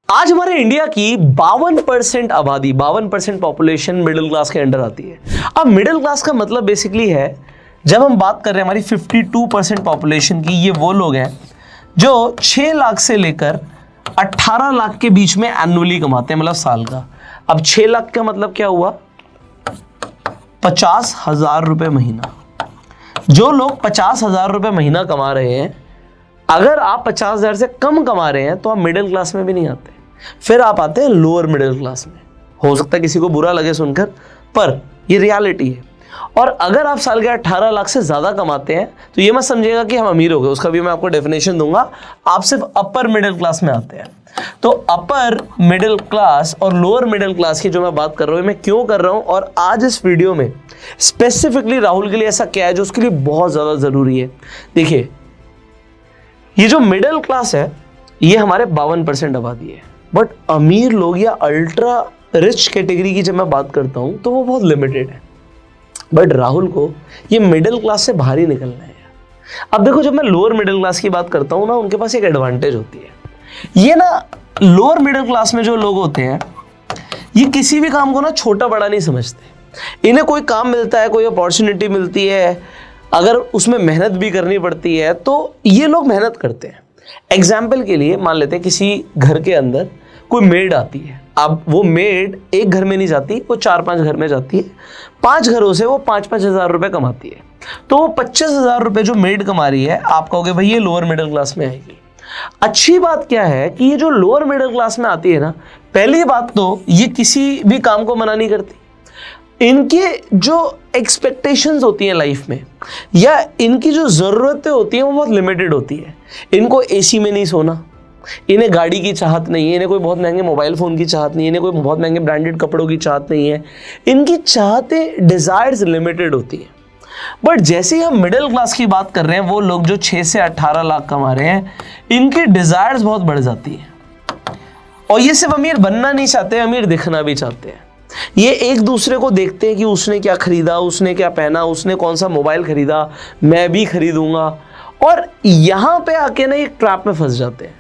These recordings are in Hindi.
आज हमारे इंडिया की 52% आबादी, 52% पॉपुलेशन मिडिल क्लास के अंडर आती है। अब मिडिल क्लास का मतलब बेसिकली है, जब हम बात कर रहे हैं हमारी 52% पॉपुलेशन की, ये वो लोग हैं जो 6 लाख से लेकर 18 लाख के बीच में एनुअली कमाते हैं, मतलब साल का। अब 6 लाख का मतलब क्या हुआ? 50,000 रुपए महीना। जो लोग 50,000 रुपए महीना कमा रहे हैं, अगर आप 50,000 से कम कमा रहे हैं तो आप मिडिल क्लास में भी नहीं आते, फिर आप आते हैं लोअर मिडिल क्लास में। हो सकता है किसी को बुरा लगे सुनकर, पर ये रियलिटी है। और अगर आप साल के 18 लाख से ज्यादा कमाते हैं तो ये मत समझिएगा कि हम अमीर हो गए, उसका भी मैं आपको डेफिनेशन दूंगा। आप सिर्फ अपर मिडिल क्लास में आते हैं। तो अपर मिडिल क्लास और लोअर मिडिल क्लास की जो मैं बात कर रहा हूं, मैं क्यों कर रहा हूं, और आज इस वीडियो में स्पेसिफिकली राहुल के लिए ऐसा क्या है जो उसके लिए बहुत ज्यादा जरूरी है। देखिए, ये जो मिडिल क्लास है ये हमारे 52% आबादी है, बट अमीर लोग या अल्ट्रा रिच कैटेगरी की जब मैं बात करता हूं तो वो बहुत लिमिटेड है। बट राहुल को ये मिडिल क्लास से बाहर ही निकलना है। अब देखो, जब मैं लोअर मिडिल क्लास की बात करता हूं ना, उनके पास एक एडवांटेज होती है। ये ना लोअर मिडिल क्लास में जो लोग होते हैं, ये किसी भी काम को ना छोटा बड़ा नहीं समझते। इन्हें कोई काम मिलता है, कोई अपॉर्चुनिटी मिलती है, अगर उसमें मेहनत भी करनी पड़ती है तो ये लोग मेहनत करते हैं। एग्जाम्पल के लिए मान लेते हैं किसी घर के अंदर कोई मेड आती है। अब वो मेड एक घर में नहीं जाती, वो 4-5 घर में जाती है। 5 घरों से वो 5-5 हज़ार रुपए कमाती है। तो वो 25,000 रुपए जो मेड कमा रही है, आप कहोगे भाई ये लोअर मिडिल क्लास में आएगी। अच्छी बात क्या है कि ये जो लोअर मिडिल क्लास में आती है ना, पहली बात तो ये किसी भी काम को मना नहीं करती। इनके जो एक्सपेक्टेशंस होती हैं लाइफ में, या इनकी जो ज़रूरतें होती हैं, वो बहुत लिमिटेड होती है। इनको एसी में नहीं सोना, इन्हें गाड़ी की चाहत नहीं है, इन्हें कोई बहुत महंगे मोबाइल फ़ोन की चाहत नहीं है, इन्हें कोई बहुत महंगे ब्रांडेड कपड़ों की चाहत नहीं है। इनकी चाहतें, डिज़ायर्स लिमिटेड होती हैं। बट जैसे ही हम मिडिल क्लास की बात कर रहे हैं, वो लोग जो 6 से 18 लाख कमा रहे हैं, इनकी डिज़ायर्स बहुत बढ़ जाती हैं। और ये सिर्फ अमीर बनना नहीं चाहते, अमीर दिखना भी चाहते हैं। ये एक दूसरे को देखते हैं कि उसने क्या खरीदा, उसने क्या पहना, उसने कौन सा मोबाइल खरीदा, मैं भी खरीदूंगा। और यहां पे आके ना एक ट्रैप में फंस जाते हैं।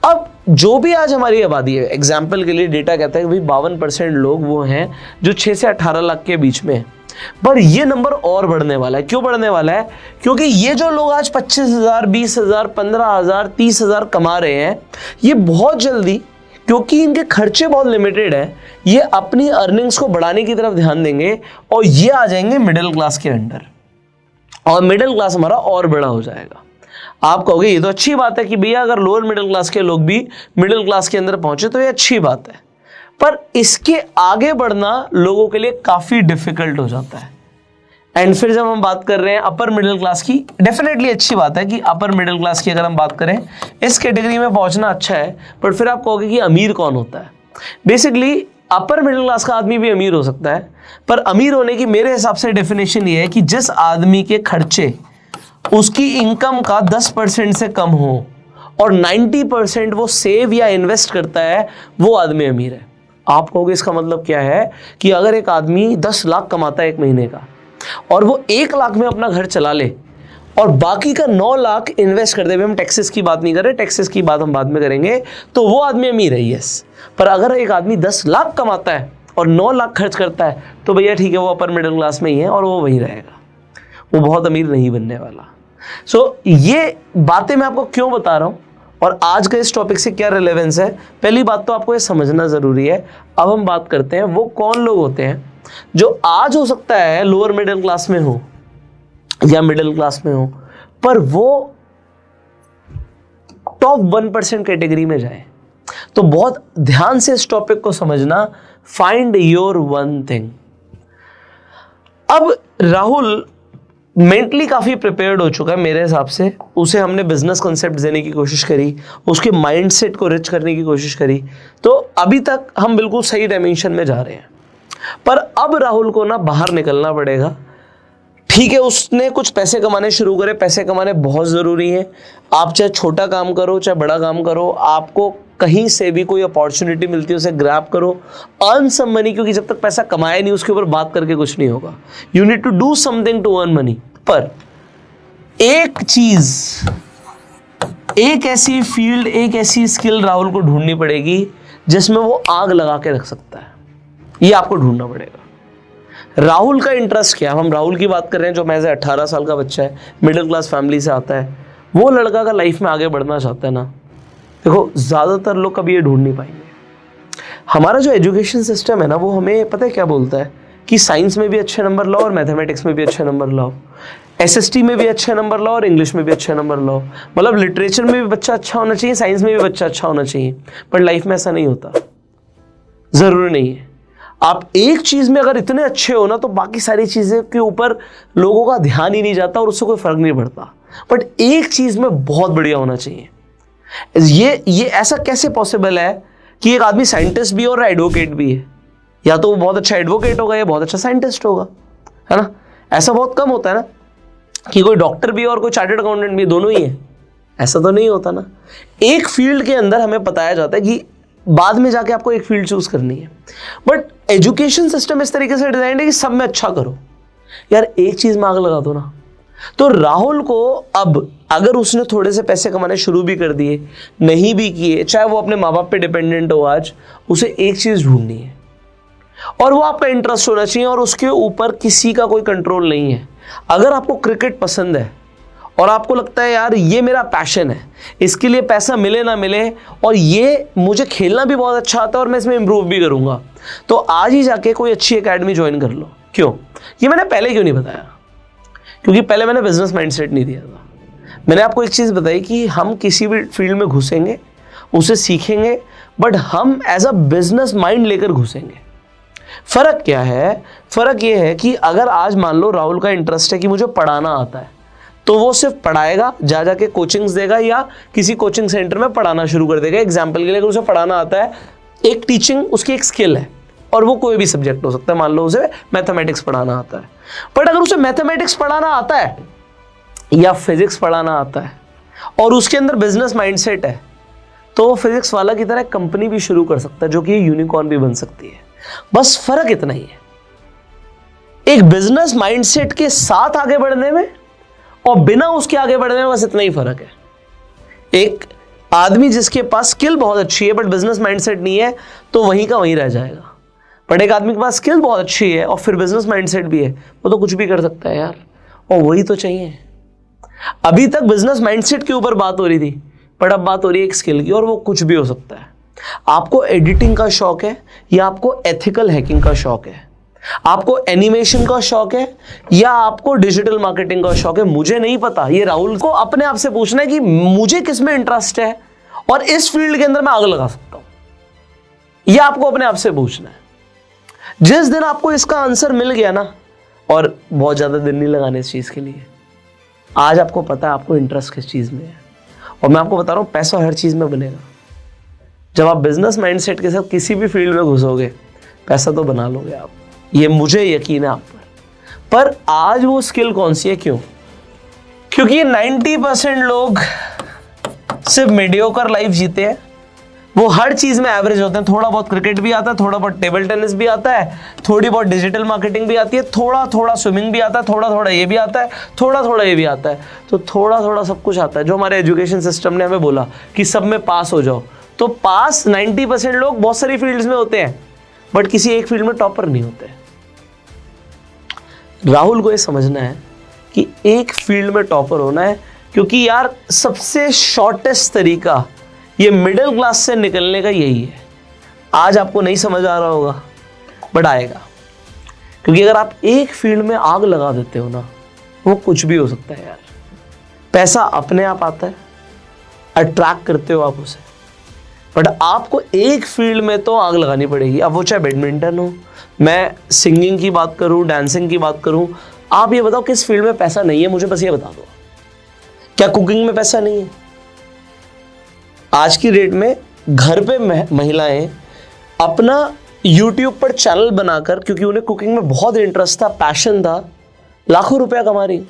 अब जो भी आज हमारी आबादी है, एग्जाम्पल के लिए डेटा कहता है कि भाई 52% लोग वो हैं जो 6 से 18 लाख के बीच में हैं। पर ये नंबर और बढ़ने वाला है। क्यों बढ़ने वाला है? क्योंकि ये जो लोग आज 25,000, 20,000, 15,000, 30,000 कमा रहे हैं, ये बहुत जल्दी, क्योंकि इनके खर्चे बहुत लिमिटेड हैं, ये अपनी अर्निंग्स को बढ़ाने की तरफ ध्यान देंगे और ये आ जाएंगे मिडिल क्लास के अंडर, और मिडिल क्लास हमारा और बड़ा हो जाएगा। आप कहोगे ये तो अच्छी बात है कि भैया अगर लोअर मिडिल क्लास के लोग भी मिडिल क्लास के अंदर पहुंचे तो ये अच्छी बात है, पर इसके आगे बढ़ना लोगों के लिए काफी डिफिकल्ट हो जाता है। एंड फिर जब हम बात कर रहे हैं अपर मिडिल क्लास की, डेफिनेटली अच्छी बात है कि अपर मिडिल क्लास की अगर हम बात करें, इस कैटेगरी में पहुंचना अच्छा है। पर फिर आप कहोगे कि अमीर कौन होता है? बेसिकली अपर मिडिल क्लास का आदमी भी अमीर हो सकता है, पर अमीर होने की मेरे हिसाब से डेफिनेशन ये है कि जिस आदमी के खर्चे उसकी इनकम का 10% से कम हो और 90% वो सेव या इन्वेस्ट करता है, वो आदमी अमीर है। आप कहोगे इसका मतलब क्या है कि अगर एक आदमी 10 लाख कमाता है एक महीने का, और वो 1 लाख में अपना घर चला ले और बाकी का 9 लाख इन्वेस्ट कर दे, हम टैक्सेस की बात नहीं कर रहे, टैक्सेस की बात हम बाद में करेंगे, तो वो आदमी अमीर है, यस। पर अगर एक आदमी 10 लाख कमाता है और 9 लाख खर्च करता है, तो भैया ठीक है, वो अपर मिडिल क्लास में ही है और वो वहीं रहेगा, वो बहुत अमीर नहीं बनने वाला। ये बातें मैं आपको क्यों बता रहा हूं और आज के इस टॉपिक से क्या रिलेवेंस है, पहली बात तो आपको ये समझना जरूरी है। अब हम बात करते हैं वो कौन लोग होते हैं जो आज हो सकता है लोअर मिडिल क्लास में हो या मिडिल क्लास में हो, पर वो टॉप 1% कैटेगरी में जाए। तो बहुत ध्यान से इस टॉपिक को समझना। Find your one thing. अब राहुल मेंटली काफी प्रिपेयर्ड हो चुका है मेरे हिसाब से। उसे हमने बिजनेस कॉन्सेप्ट देने की कोशिश करी, उसके माइंडसेट को रिच करने की कोशिश करी, तो अभी तक हम बिल्कुल सही डायमेंशन में जा रहे हैं। पर अब राहुल को ना बाहर निकलना पड़ेगा। ठीक है, उसने कुछ पैसे कमाने शुरू करे, पैसे कमाने बहुत ज़रूरी है। आप चाहे छोटा काम करो चाहे बड़ा काम करो, आपको कहीं से भी कोई अपॉर्चुनिटी मिलती है उसे ग्रैब करो, अर्न सम मनी, क्योंकि जब तक पैसा कमाया नहीं उसके ऊपर बात करके कुछ नहीं होगा। You need to do something to earn money. पर एक चीज एक ऐसी फील्ड, एक ऐसी स्किल राहुल को ढूंढनी पड़ेगी जिसमें वो आग लगा के रख सकता है। ये आपको ढूंढना पड़ेगा। राहुल का इंटरेस्ट क्या है? हम राहुल की बात कर रहे हैं जो मैं से 18 साल का बच्चा है, मिडिल क्लास फैमिली से आता है। वो लड़का अगर लाइफ में आगे बढ़ना चाहता है ना, देखो ज़्यादातर लोग कभी ये ढूंढ नहीं पाएंगे। हमारा जो एजुकेशन सिस्टम है ना, वो हमें पता है क्या बोलता है कि साइंस में भी अच्छे नंबर लाओ और मैथमेटिक्स में भी अच्छे नंबर लाओ, एसएसटी में भी अच्छे नंबर लाओ और इंग्लिश में भी अच्छे नंबर लाओ। मतलब लिटरेचर में भी बच्चा अच्छा होना चाहिए, साइंस में भी बच्चा अच्छा होना चाहिए। पर लाइफ में ऐसा नहीं होता, ज़रूरी नहीं है। आप एक चीज़ में अगर इतने अच्छे हो ना, तो बाकी सारी चीज़ें के ऊपर लोगों का ध्यान ही नहीं जाता और उससे कोई फ़र्क नहीं पड़ता। बट एक चीज़ में बहुत बढ़िया होना चाहिए। ये ऐसा कैसे पॉसिबल है कि एक आदमी साइंटिस्ट भी और एडवोकेट भी है? या तो वो बहुत अच्छा एडवोकेट होगा या बहुत अच्छा साइंटिस्ट होगा, है ना? ऐसा बहुत कम होता है ना कि कोई डॉक्टर भी और कोई चार्टर्ड अकाउंटेंट भी, दोनों ही है। ऐसा तो नहीं होता ना। एक फील्ड के अंदर हमें बताया जाता है कि बाद में जाके आपको एक फील्ड चूज करनी है। बट एजुकेशन सिस्टम इस तरीके से डिजाइन है कि सब में अच्छा करो। यार एक चीज में आग लगा दो ना। तो राहुल को अब अगर उसने थोड़े से पैसे कमाने शुरू भी कर दिए, नहीं भी किए, चाहे वो अपने माँ बाप पे डिपेंडेंट हो, आज उसे एक चीज ढूंढनी है और वो आपका इंटरेस्ट होना चाहिए और उसके ऊपर किसी का कोई कंट्रोल नहीं है। अगर आपको क्रिकेट पसंद है और आपको लगता है यार ये मेरा पैशन है, इसके लिए पैसा मिले ना मिले और ये मुझे खेलना भी बहुत अच्छा आता है और मैं इसमें इंप्रूव भी करूंगा, तो आज ही जाके कोई अच्छी एकेडमी ज्वाइन कर लो। क्यों? ये मैंने पहले क्यों नहीं बताया? क्योंकि पहले मैंने बिजनेस माइंडसेट नहीं दिया था। मैंने आपको एक चीज़ बताई कि हम किसी भी फील्ड में घुसेंगे, उसे सीखेंगे, बट हम एज अ बिजनेस माइंड लेकर घुसेंगे। फर्क क्या है? फर्क ये है कि अगर आज मान लो राहुल का इंटरेस्ट है कि मुझे पढ़ाना आता है, तो वो सिर्फ पढ़ाएगा, जा जाके कोचिंग्स देगा या किसी कोचिंग सेंटर में पढ़ाना शुरू कर देगा। एग्जाम्पल के लिए अगर उसे पढ़ाना आता है, एक टीचिंग उसकी एक स्किल है और वो कोई भी सब्जेक्ट हो सकता है। मान लो उसे मैथमेटिक्स पढ़ाना आता है, बट अगर उसे मैथमेटिक्स पढ़ाना आता है या फिजिक्स पढ़ाना आता है और उसके अंदर बिजनेस माइंडसेट है, तो वो फिजिक्स वाला की तरह कंपनी भी शुरू कर सकता है जो कि यूनिकॉर्न भी बन सकती है। बस फर्क इतना ही है, एक बिजनेस माइंडसेट के साथ आगे बढ़ने में और बिना उसके आगे बढ़ने में, बस इतना ही फर्क है। एक आदमी जिसके पास स्किल बहुत अच्छी है बट बिजनेस माइंडसेट नहीं है, तो वहीं का वहीं रह जाएगा। बट एक आदमी के पास स्किल बहुत अच्छी है और फिर बिजनेस माइंडसेट भी है, वो तो कुछ भी कर सकता है यार, और वही तो चाहिए। अभी तक बिजनेस माइंडसेट के ऊपर बात हो रही थी, बट अब बात हो रही है एक स्किल की, और वो कुछ भी हो सकता है। आपको एडिटिंग का शौक है या आपको एथिकल हैकिंग का शौक है, आपको एनिमेशन का शौक है या आपको डिजिटल मार्केटिंग का शौक है, मुझे नहीं पता। ये राहुल को अपने आप से पूछना है कि मुझे किस में इंटरेस्ट है और इस फील्ड के अंदर मैं आग लगा सकता हूं। ये आपको अपने आप से पूछना है। जिस दिन आपको इसका आंसर मिल गया ना, और बहुत ज्यादा दिन नहीं लगाने इस चीज के लिए, आज आपको पता है आपको इंटरेस्ट किस चीज में है। और मैं आपको बता रहा हूं, पैसा हर चीज में बनेगा। जब आप बिजनेस माइंडसेट के साथ किसी भी फील्ड में घुसोगे, पैसा तो बना लोगे आप, ये मुझे यकीन है आप पर आज वो स्किल कौन सी है? क्यों? क्योंकि 90% लोग सिर्फ मीडियोकर लाइफ जीते हैं। वो हर चीज में एवरेज होते हैं। थोड़ा बहुत क्रिकेट भी आता है, थोड़ा बहुत टेबल टेनिस भी आता है, थोड़ी बहुत डिजिटल मार्केटिंग भी आती है, थोड़ा थोड़ा स्विमिंग भी आता है, थोड़ा थोड़ा ये भी आता है, थोड़ा थोड़ा ये भी आता है। तो थोड़ा थोड़ा सब कुछ आता है। जो हमारे एजुकेशन सिस्टम ने हमें बोला कि सब में पास हो जाओ, तो पास 90% लोग बहुत सारी फील्ड्स में होते हैं, बट किसी एक फील्ड में टॉपर नहीं होते। राहुल को ये समझना है कि एक फील्ड में टॉपर होना है, क्योंकि यार सबसे शॉर्टेस्ट तरीका ये मिडिल क्लास से निकलने का यही है। आज आपको नहीं समझ आ रहा होगा, बट आएगा। क्योंकि अगर आप एक फील्ड में आग लगा देते हो ना, वो कुछ भी हो सकता है यार। पैसा अपने आप आता है, अट्रैक्ट करते हो आप उसे, बट आपको एक फील्ड में तो आग लगानी पड़ेगी। अब वो चाहे बैडमिंटन हो, मैं सिंगिंग की बात करूं, डांसिंग की बात करूं, आप ये बताओ किस फील्ड में पैसा नहीं है, मुझे बस ये बता दो। क्या कुकिंग में पैसा नहीं है? आज की डेट में घर पे महिलाएं अपना YouTube पर चैनल बनाकर, क्योंकि उन्हें कुकिंग में बहुत इंटरेस्ट था, पैशन था, लाखों रुपया कमा रही।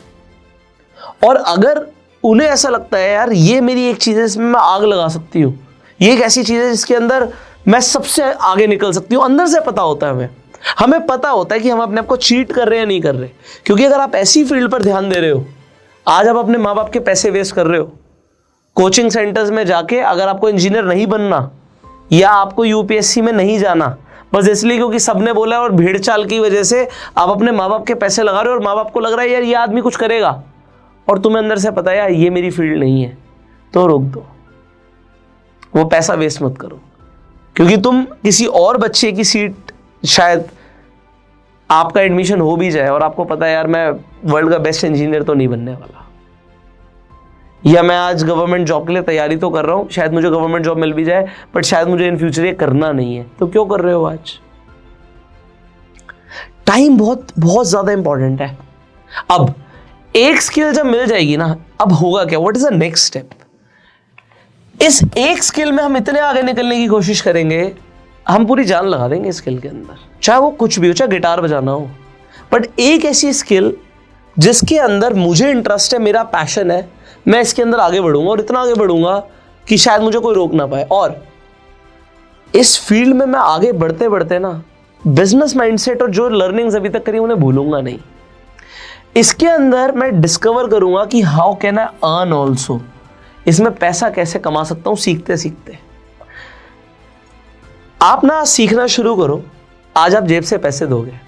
और अगर उन्हें ऐसा लगता है यार ये मेरी एक चीज़ है जिसमें मैं आग लगा सकती हूँ, ये एक ऐसी चीज़ है जिसके अंदर मैं सबसे आगे निकल सकती हूँ, अंदर से पता होता है हमें पता होता है कि हम अपने आप को चीट कर रहे हैं या नहीं कर रहे। क्योंकि अगर आप ऐसी फील्ड पर ध्यान दे रहे हो, आज आप अपने माँ बाप के पैसे वेस्ट कर रहे हो, कोचिंग सेंटर्स में जाके अगर आपको इंजीनियर नहीं बनना या आपको यूपीएससी में नहीं जाना बस इसलिए क्योंकि सबने बोला और भीड़ चाल की वजह से आप अपने माँ बाप के पैसे लगा रहे हो और माँ बाप को लग रहा है यार ये आदमी कुछ करेगा और तुम्हें अंदर से पता है यार ये मेरी फील्ड नहीं है, तो रोक दो, वो पैसा वेस्ट मत करो। क्योंकि तुम किसी और बच्चे की सीट, शायद आपका एडमिशन हो भी जाए और आपको पता है यार मैं वर्ल्ड का बेस्ट इंजीनियर तो नहीं बनने वाला, या मैं आज गवर्नमेंट जॉब के लिए तैयारी तो कर रहा हूं, शायद मुझे गवर्नमेंट जॉब मिल भी जाए बट शायद मुझे इन फ्यूचर ये करना नहीं है, तो क्यों कर रहे हो आज? टाइम बहुत बहुत ज्यादा इंपॉर्टेंट है। अब एक स्किल जब मिल जाएगी ना, अब होगा क्या, what is the next step? इस एक स्किल में हम इतने आगे निकलने की कोशिश करेंगे, हम पूरी जान लगा देंगे स्किल के अंदर, चाहे वो कुछ भी हो, चाहे गिटार बजाना हो, बट एक ऐसी स्किल जिसके अंदर मुझे इंटरेस्ट है, मेरा पैशन है, मैं इसके अंदर आगे बढ़ूंगा और इतना आगे बढ़ूंगा कि शायद मुझे कोई रोक ना पाए। और इस फील्ड में मैं आगे बढ़ते बढ़ते ना बिजनेस माइंडसेट और जो लर्निंग्स अभी तक करी उन्हें भूलूंगा नहीं। इसके अंदर मैं डिस्कवर करूंगा कि how can I earn also, इसमें पैसा कैसे कमा सकता हूं सीखते सीखते। आप ना सीखना शुरू करो, आज आप जेब से पैसे दोगे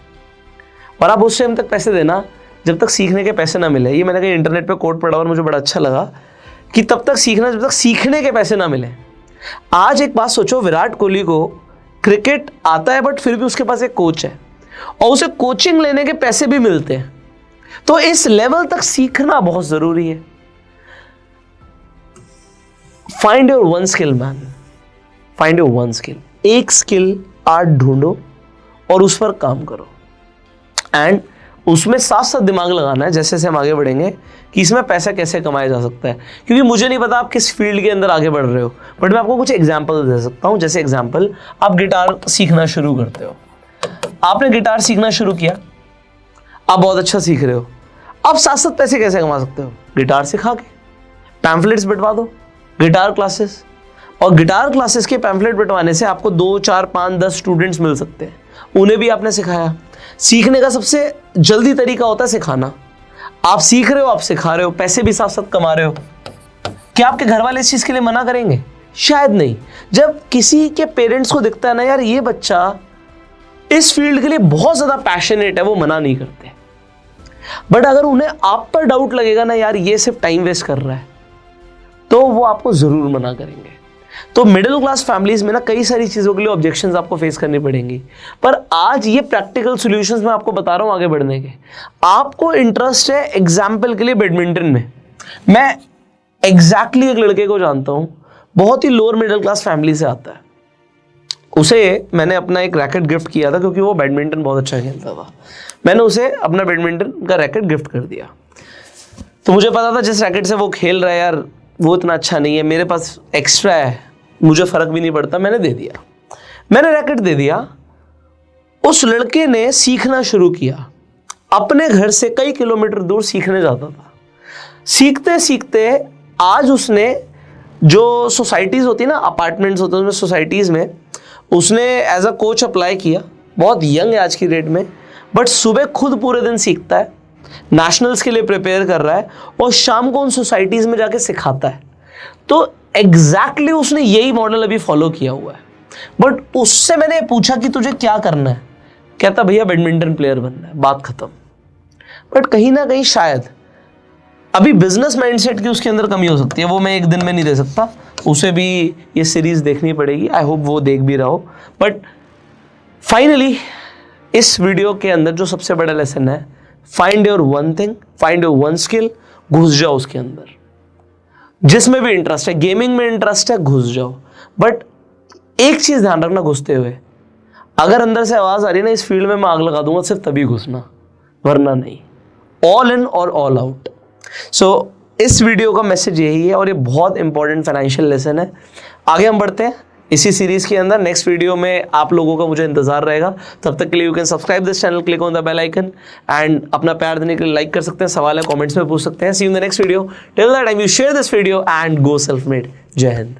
और आप उस टाइम तक पैसे देना जब तक सीखने के पैसे ना मिले। ये मैंने कहीं इंटरनेट पे कोट पढ़ा और मुझे बड़ा अच्छा लगा कि तब तक सीखना जब तक सीखने के पैसे ना मिले। आज एक बात सोचो, विराट कोहली को क्रिकेट आता है बट फिर भी उसके पास एक कोच है और उसे कोचिंग लेने के पैसे भी मिलते हैं, तो इस लेवल तक सीखना बहुत जरूरी है। Find your one skill man, find your one skill. एक स्किल आज ढूंढो और उस पर काम करो एंड उसमें साथ साथ दिमाग लगाना है जैसे जैसे हम आगे बढ़ेंगे कि इसमें पैसा कैसे कमाया जा सकता है। क्योंकि मुझे नहीं पता आप किस फील्ड के अंदर आगे बढ़ रहे हो, बट मैं आपको कुछ एग्जांपल दे सकता हूं। जैसे एग्जांपल, आप गिटार सीखना शुरू करते हो, आपने गिटार सीखना शुरू किया, आप बहुत अच्छा सीख रहे हो, अब साथ साथ पैसे कैसे कमा सकते हो? गिटार सिखा के पैम्फलेट्स बंटवा दो, गिटार क्लासेस, और गिटार क्लासेस के पैम्फलेट बंटवाने से आपको 2, 4, 5, 10 स्टूडेंट्स मिल सकते हैं, उन्हें भी आपने सिखाया। सीखने का सबसे जल्दी तरीका होता है सिखाना। आप सीख रहे हो, आप सिखा रहे हो, पैसे भी साथ साथ कमा रहे हो। क्या आपके घर वाले इस चीज के लिए मना करेंगे? शायद नहीं। जब किसी के पेरेंट्स को दिखता है ना यार ये बच्चा इस फील्ड के लिए बहुत ज्यादा पैशनेट है, वो मना नहीं करते। बट अगर उन्हें आप पर डाउट लगेगा ना यार ये सिर्फ टाइम वेस्ट कर रहा है, तो वो आपको जरूर मना करेंगे। तो मिडिल क्लास फैमिलीज में ना कई सारी चीजों के लिए ऑब्जेक्शंस आपको फेस करनी पड़ेंगी, पर आज ये प्रैक्टिकल सॉल्यूशंस मैं आपको बता रहा हूं आगे बढ़ने के। आपको इंटरेस्ट है एग्जाम्पल के लिए बैडमिंटन में, मैं एग्जैक्टली एक लड़के को जानता हूं, बहुत ही लोअर मिडिल क्लास फैमिली से आता है। उसे मैंने अपना एक रैकेट गिफ्ट किया था क्योंकि वो बैडमिंटन बहुत अच्छा खेलता था। मैंने उसे अपना बैडमिंटन का रैकेट गिफ्ट कर दिया। तो मुझे पता था जिस रैकेट से वो खेल रहा है यार वो इतना अच्छा नहीं है, मेरे पास एक्स्ट्रा है, मुझे फर्क भी नहीं पड़ता, मैंने दे दिया। मैंने रैकेट दे दिया। उस लड़के ने सीखना शुरू किया, अपने घर से कई किलोमीटर दूर सीखने जाता था। सीखते सीखते आज उसने जो सोसाइटीज होती है ना, अपार्टमेंट्स होते हैं उसमें, सोसाइटीज में उसने एज अ कोच अप्लाई किया। बहुत यंग है आज की डेट में, बट सुबह खुद पूरे दिन सीखता है, नेशनल्स के लिए प्रिपेयर कर रहा है और शाम को उन सोसाइटीज में जाके सिखाता है। तो एग्जैक्टली उसने यही मॉडल अभी फॉलो किया हुआ है। बट उससे मैंने पूछा कि तुझे क्या करना है, कहता भैया बैडमिंटन प्लेयर बनना है, बात खत्म। बट कहीं ना कहीं शायद अभी बिजनेस माइंडसेट की उसके अंदर कमी हो सकती है, वो मैं एक दिन में नहीं दे सकता, उसे भी ये सीरीज देखनी पड़ेगी। आई होप वो देख भी रहा हो। बट फाइनली इस वीडियो के अंदर जो सबसे बड़ा लेसन है, find your one thing, find your one skill, घुस जाओ उसके अंदर। जिसमें भी इंटरेस्ट है, गेमिंग में इंटरेस्ट है, घुस जाओ। बट एक चीज ध्यान रखना घुसते हुए, अगर अंदर से आवाज आ रही है ना इस फील्ड में मैं आग लगा दूंगा, सिर्फ तभी घुसना, वरना नहीं। ऑल इन और ऑल आउट। सो इस वीडियो का मैसेज यही है और ये बहुत इंपॉर्टेंट फाइनेंशियल लेसन है। आगे हम बढ़ते हैं इसी सीरीज के अंदर। नेक्स्ट वीडियो में आप लोगों का मुझे इंतजार रहेगा। तब तक के लिए you can subscribe this channel, click on the bell icon and अपना प्यार देने के लिए लाइक कर सकते हैं, सवाल है कमेंट्स में पूछ सकते हैं। See you in the next video. Till that time you share this video and go self made. जय हिंद।